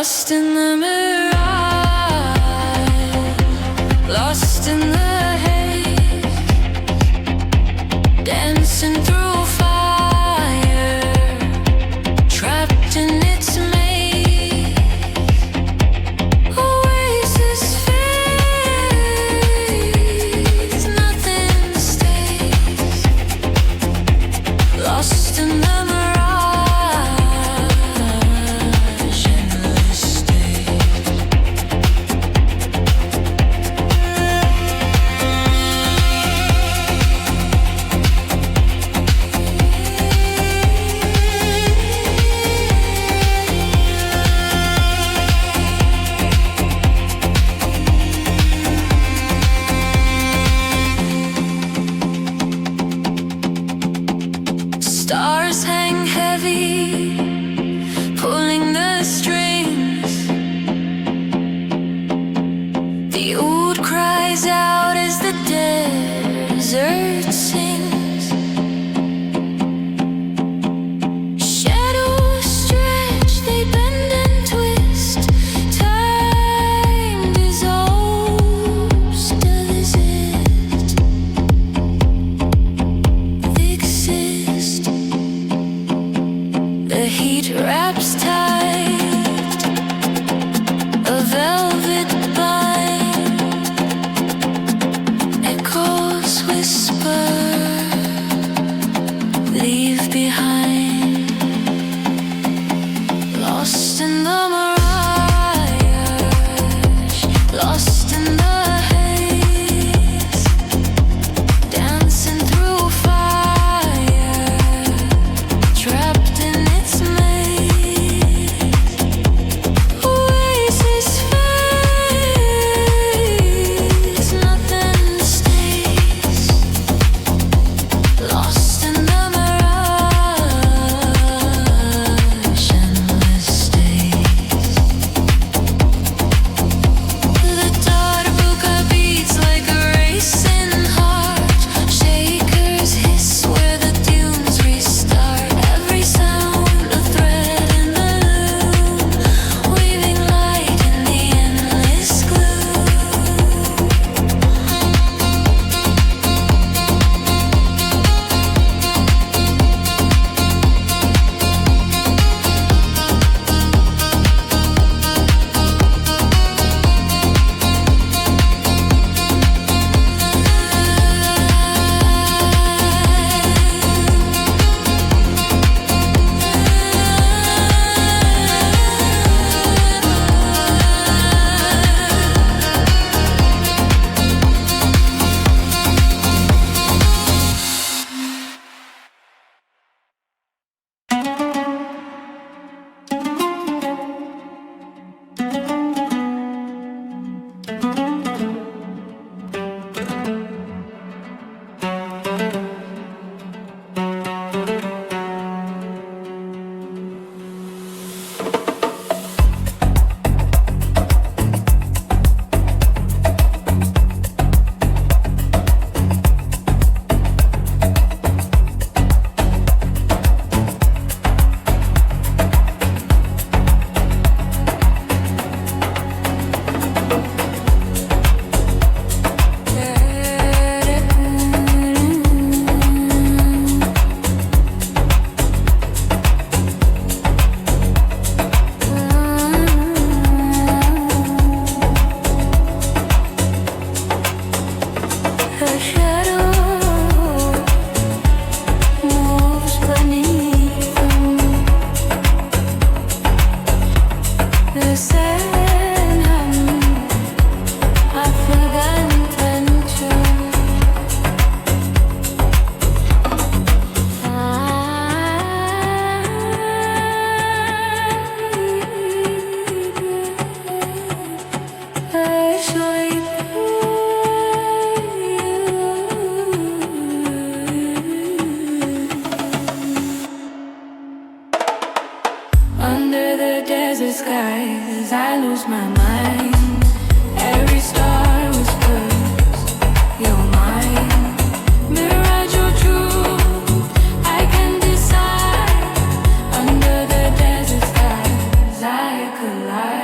Lost in the mirage, lost in the haze, dancing through fire, trapped in its maze. Oasis fades, nothing stays. Lost in the stars hang heavy, pulling the strings. The oud cries out as the desert sings. Shadows stretch, they bend and twist. Time dissolves, still exist. Exist. The heat wraps tight, a velvet bind. Echoes whisper, leave behind. Lost in the mirage, lost in the haze, dancing through fire, trapped in its maze. Oasis fades, nothing stays. Lost in the mirage, endless days. The darbuka beats like a racing heart. Shakers hiss where the dunes restart. Every sound a thread in the loom, weaving light in the endless gloom. The shadow moves beneath them. The sand I've forgotten tension. I sleep. Under the desert skies, I lose my mind. Every star whispers, you're mine. Mirage your truth, I can decide. Under the desert skies, I collide.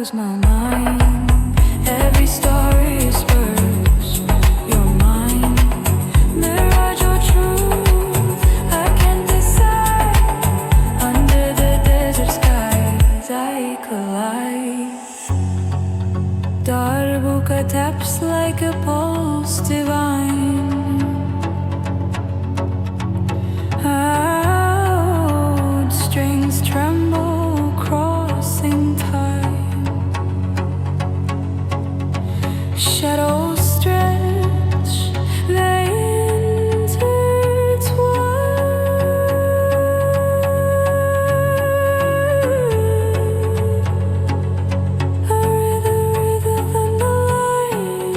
lose my mind. Every story whispers you're mine. Mirage or truth, I can't decide. Under the desert skies I collide. Darbuka taps like a pulse divine. Out strings tremble, crossing time. Shadows stretch, they intertwine. A rhythm from the line.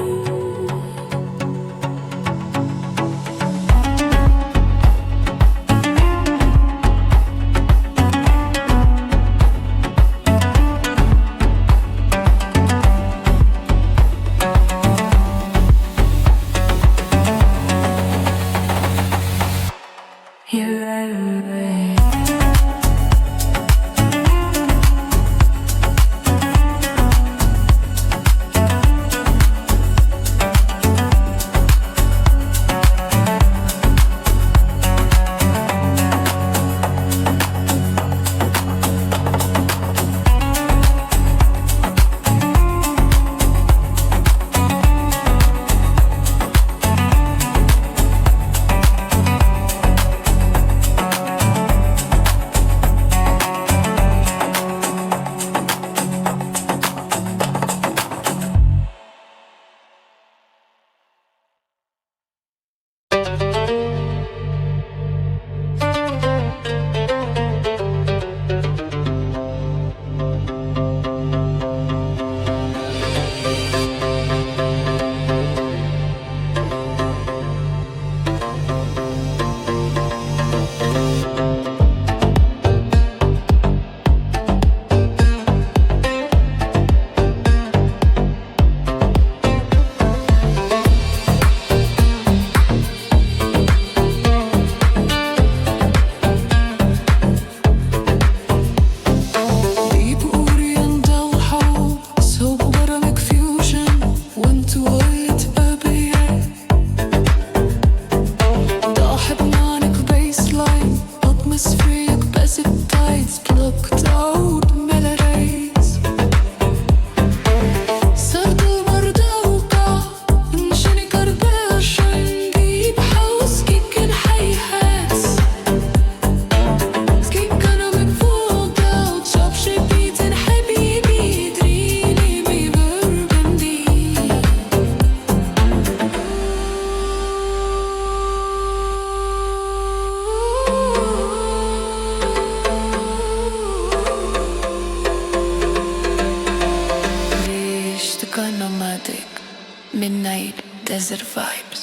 Midnight desert vibes.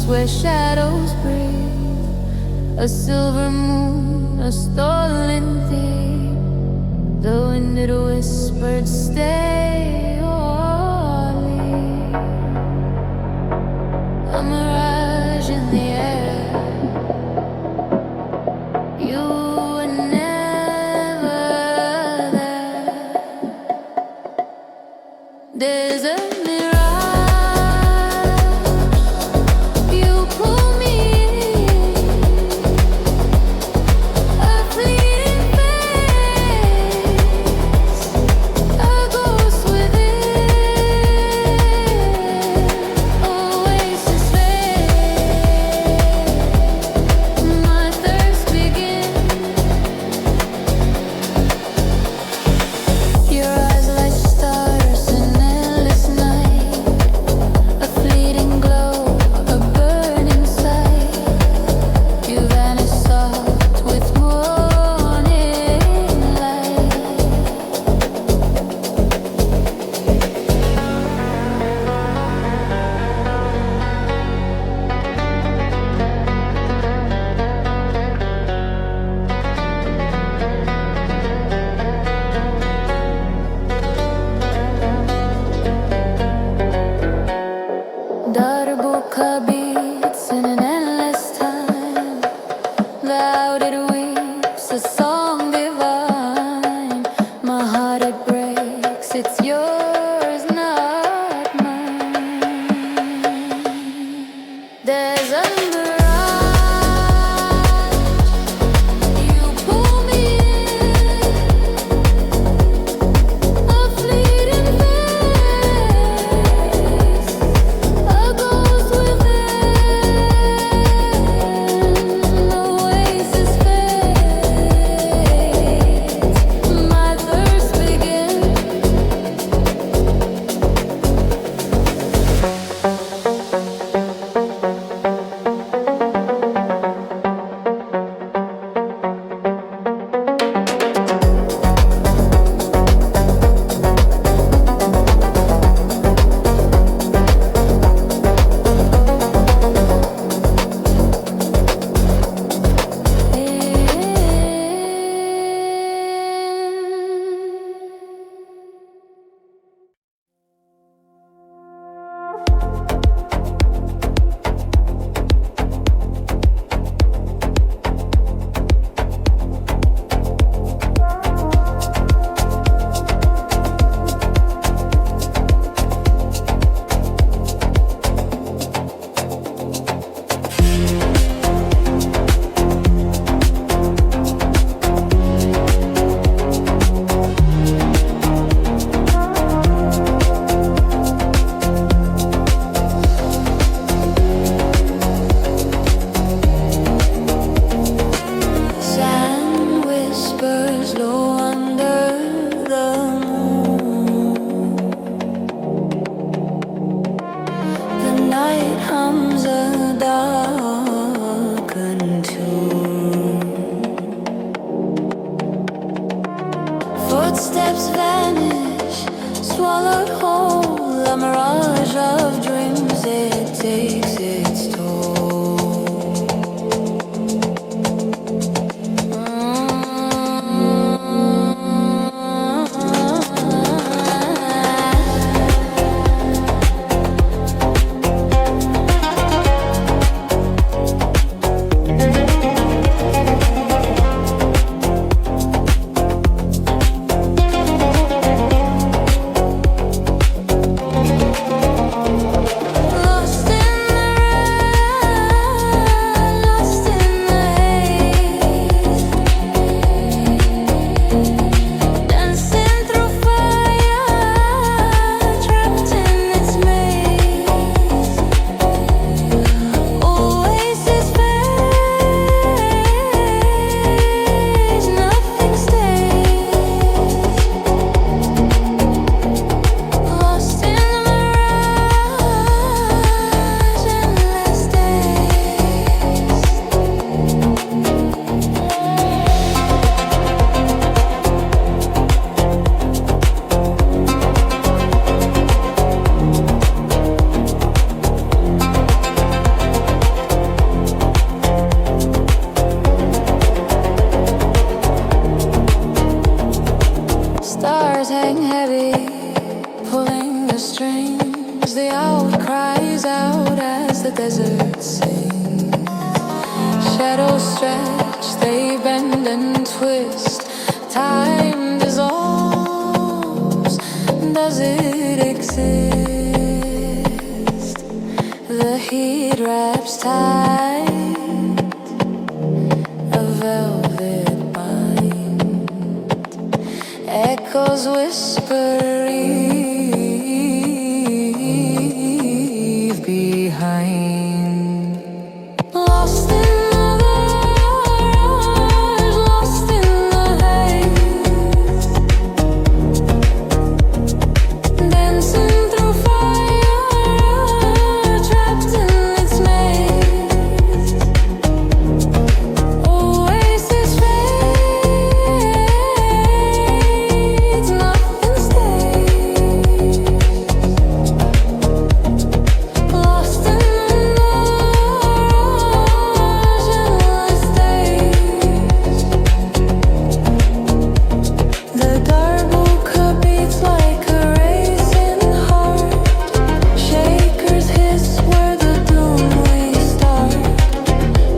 Where shadows breathe, a silver moon, a stolen theme. The wind it whispered, stay or leave. A mirage in the air. You were never there. There's a mirage, you pull me in, a fleeting face, a ghost within, oasis fade, my thirst begins. Your eyes like stars in endless night, a fleeting glow, a burning sight. You vanish soft with morning light. Darbuka beats in an endless time. Loud it weeps, a song divine. My heart it breaks, it's yours, not mine. There's a mirage, you pull me in, a fleeting face, a ghost within, oasis fades, my thirst begins. Sand whispers low under the moon. The night hums a darkened tune. Footsteps vanish, swallowed whole. A mirage of dreams, it takes its toll. Lost in Shadows stretch, they bend and twist. Time dissolves. does it exist? The heat wraps tight a velvet bind, echoes whisper, leave behind. Lost in the mirage, lost in the haze, dancing through fire, trapped in its maze. Oasis fades, nothing stays. Lost in the mirage, endless days. The darbuka beats like a racing heart. Shakers hiss where the doom we start.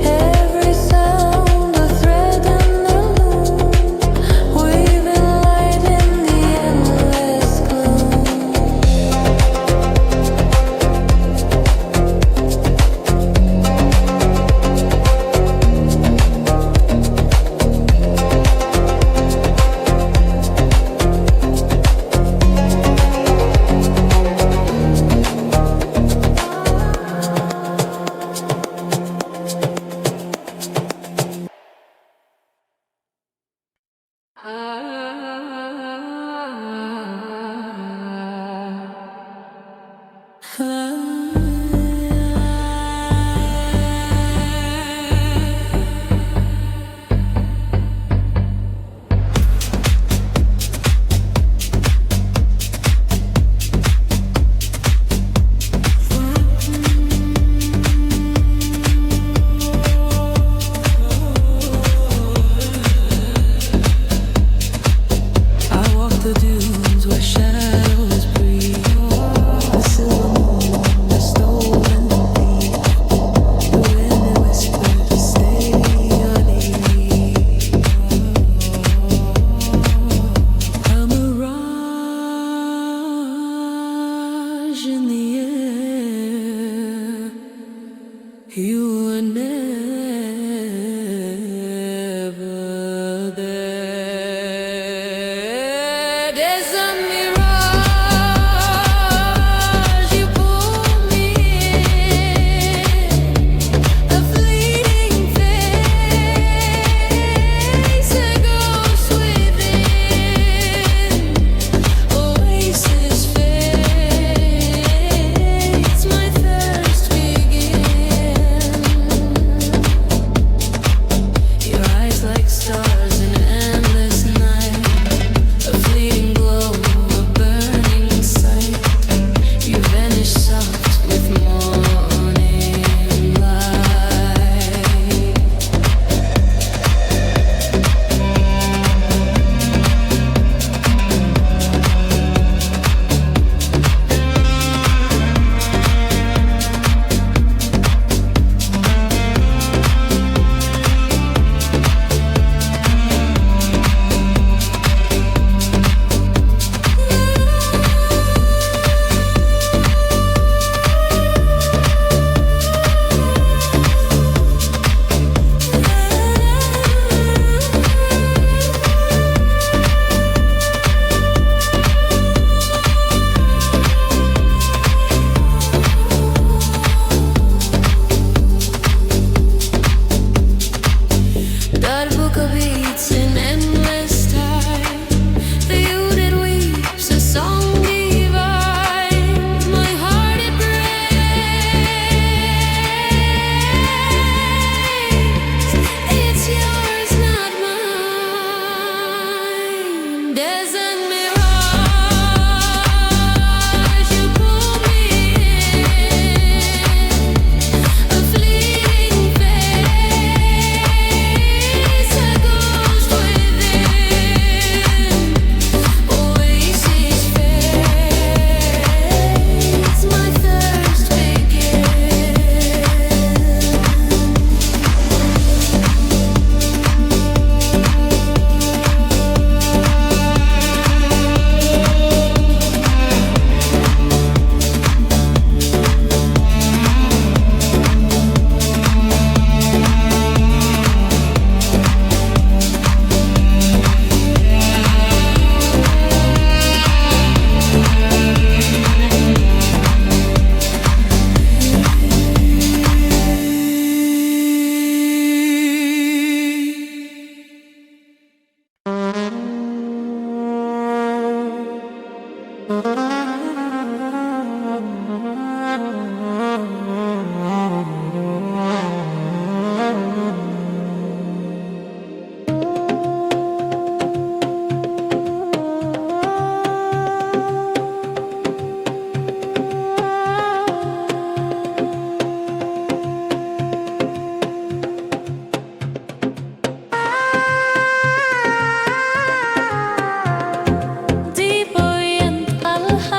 Every sound a thread and a loom, weaving light in the endless gloom. I walk the dunes where shadows breathe. The silver moon, the stolen thief. The wind it whispers, stay uneasy. A mirage in the air. You were never there. There's a mirage, you pull me in. A fleeting face, a ghost within. Oasis fades, my thirst begins. Di po yan, Allah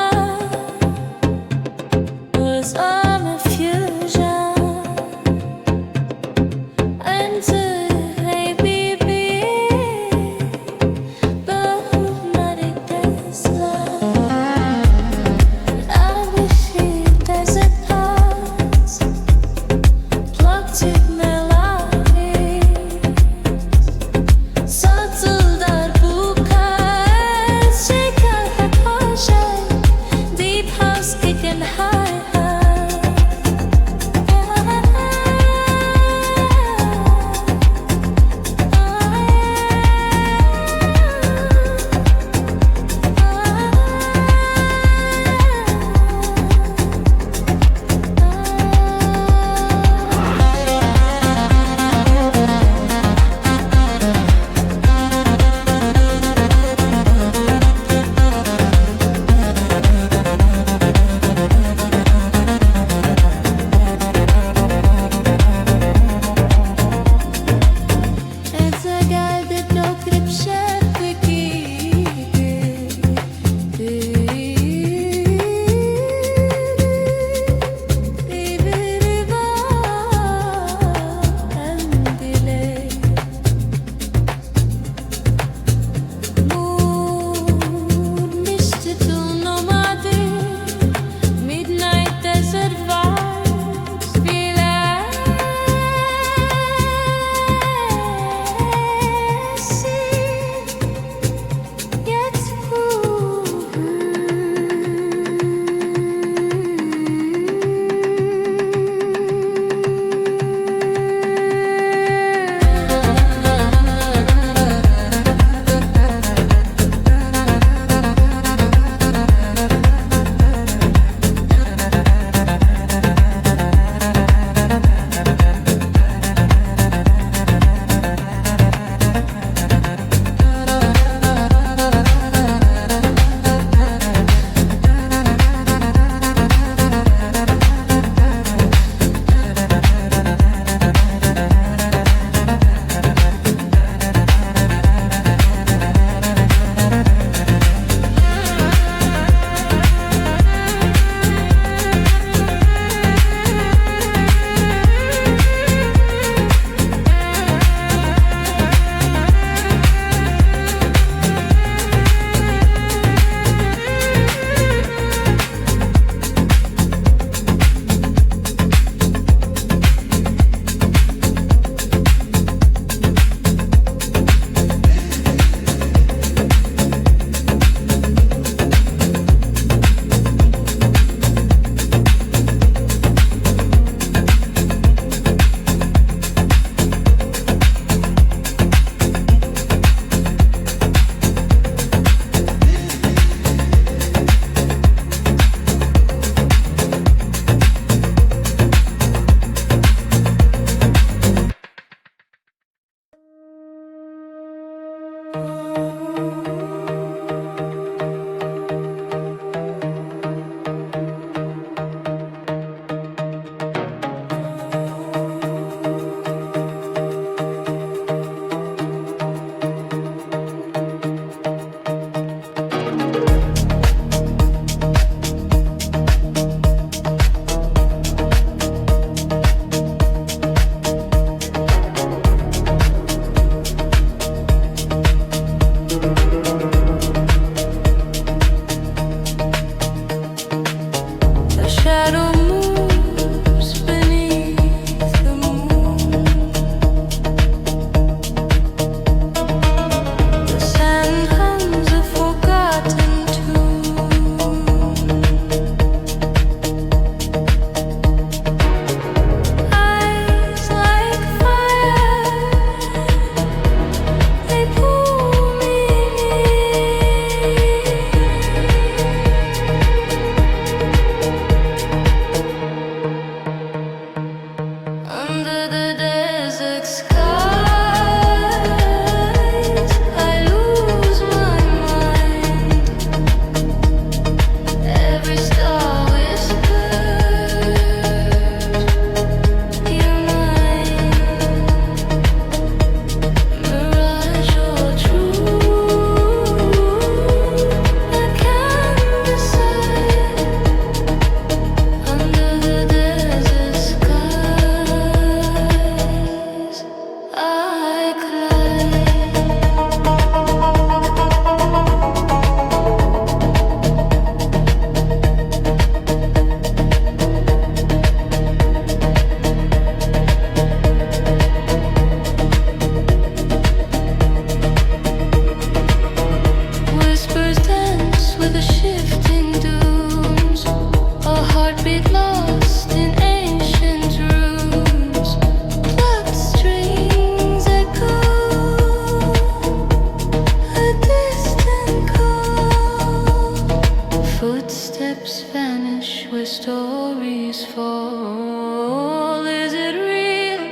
footsteps vanish where stories fall. Is it real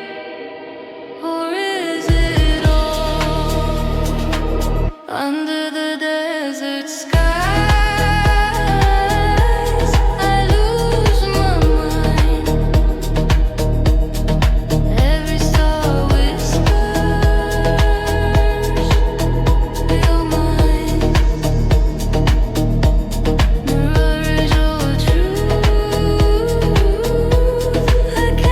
or is it all under the desert skies? I lose my mind. Every star whispers, you're mine. Mirror is your truth. I can't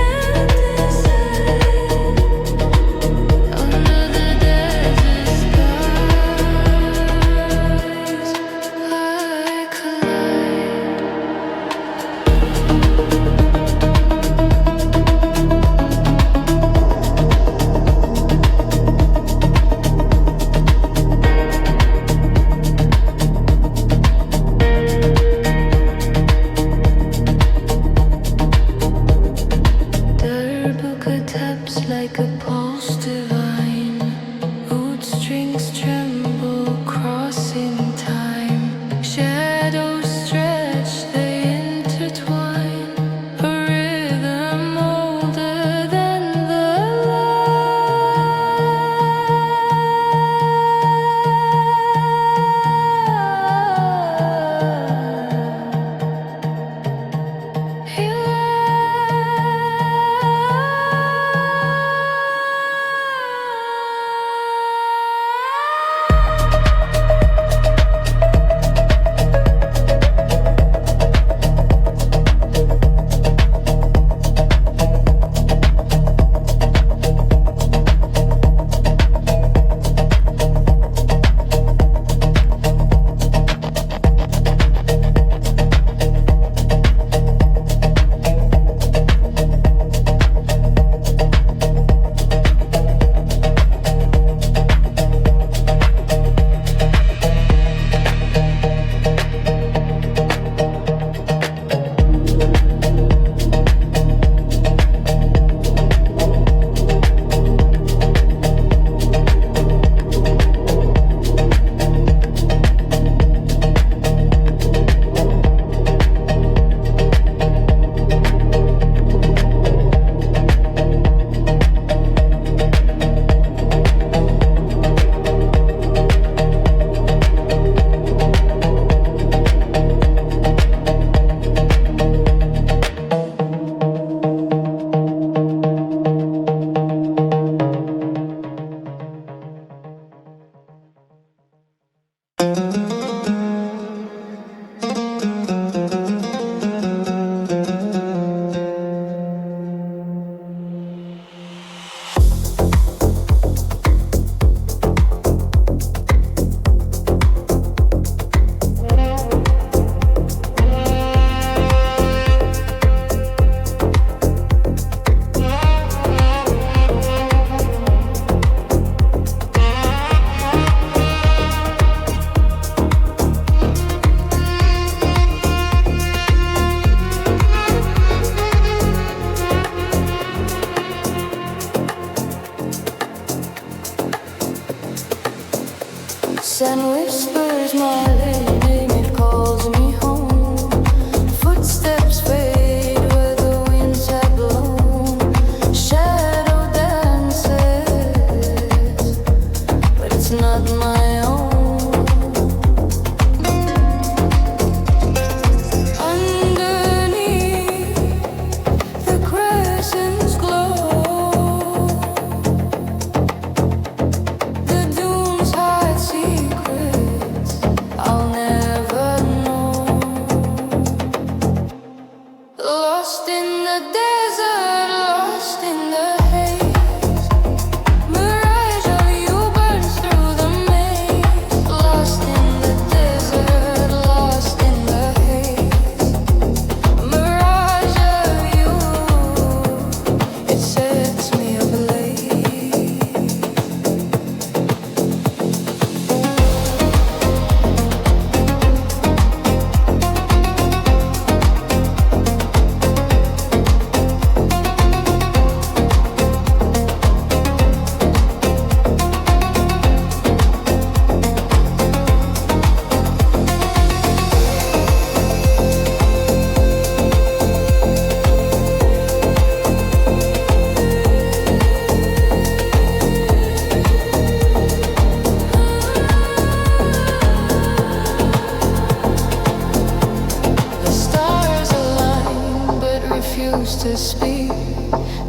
used to speak.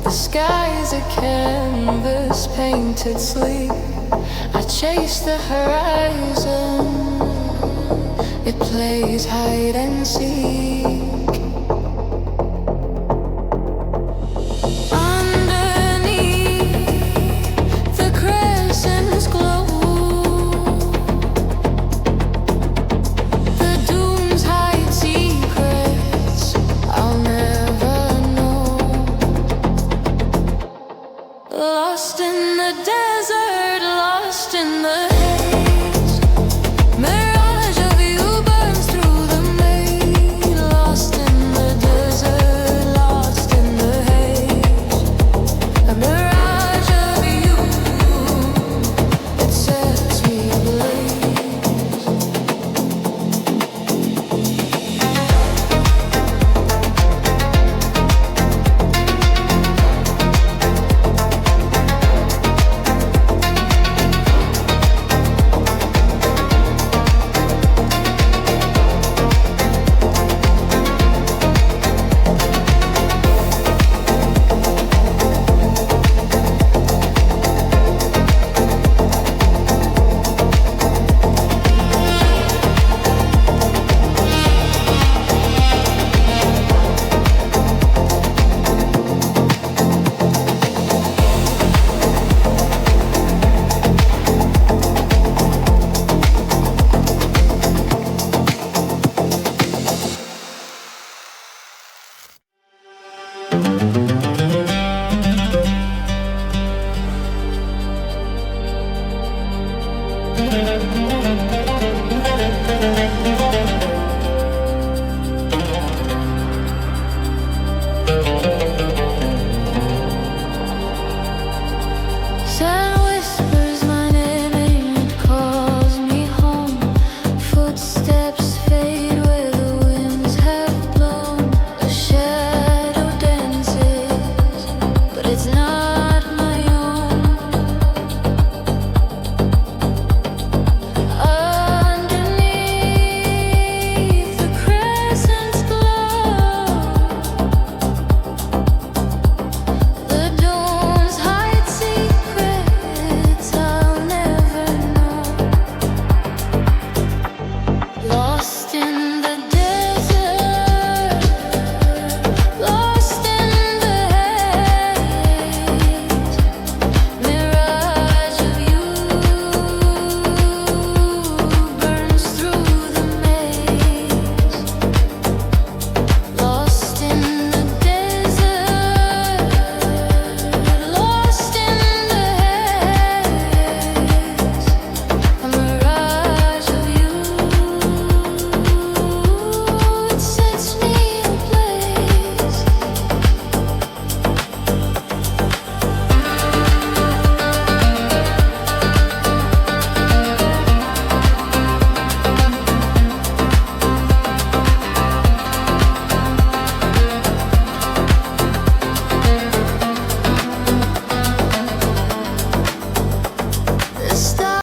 The sky's a canvas painted sleep. I chase the horizon. It plays hide and seek.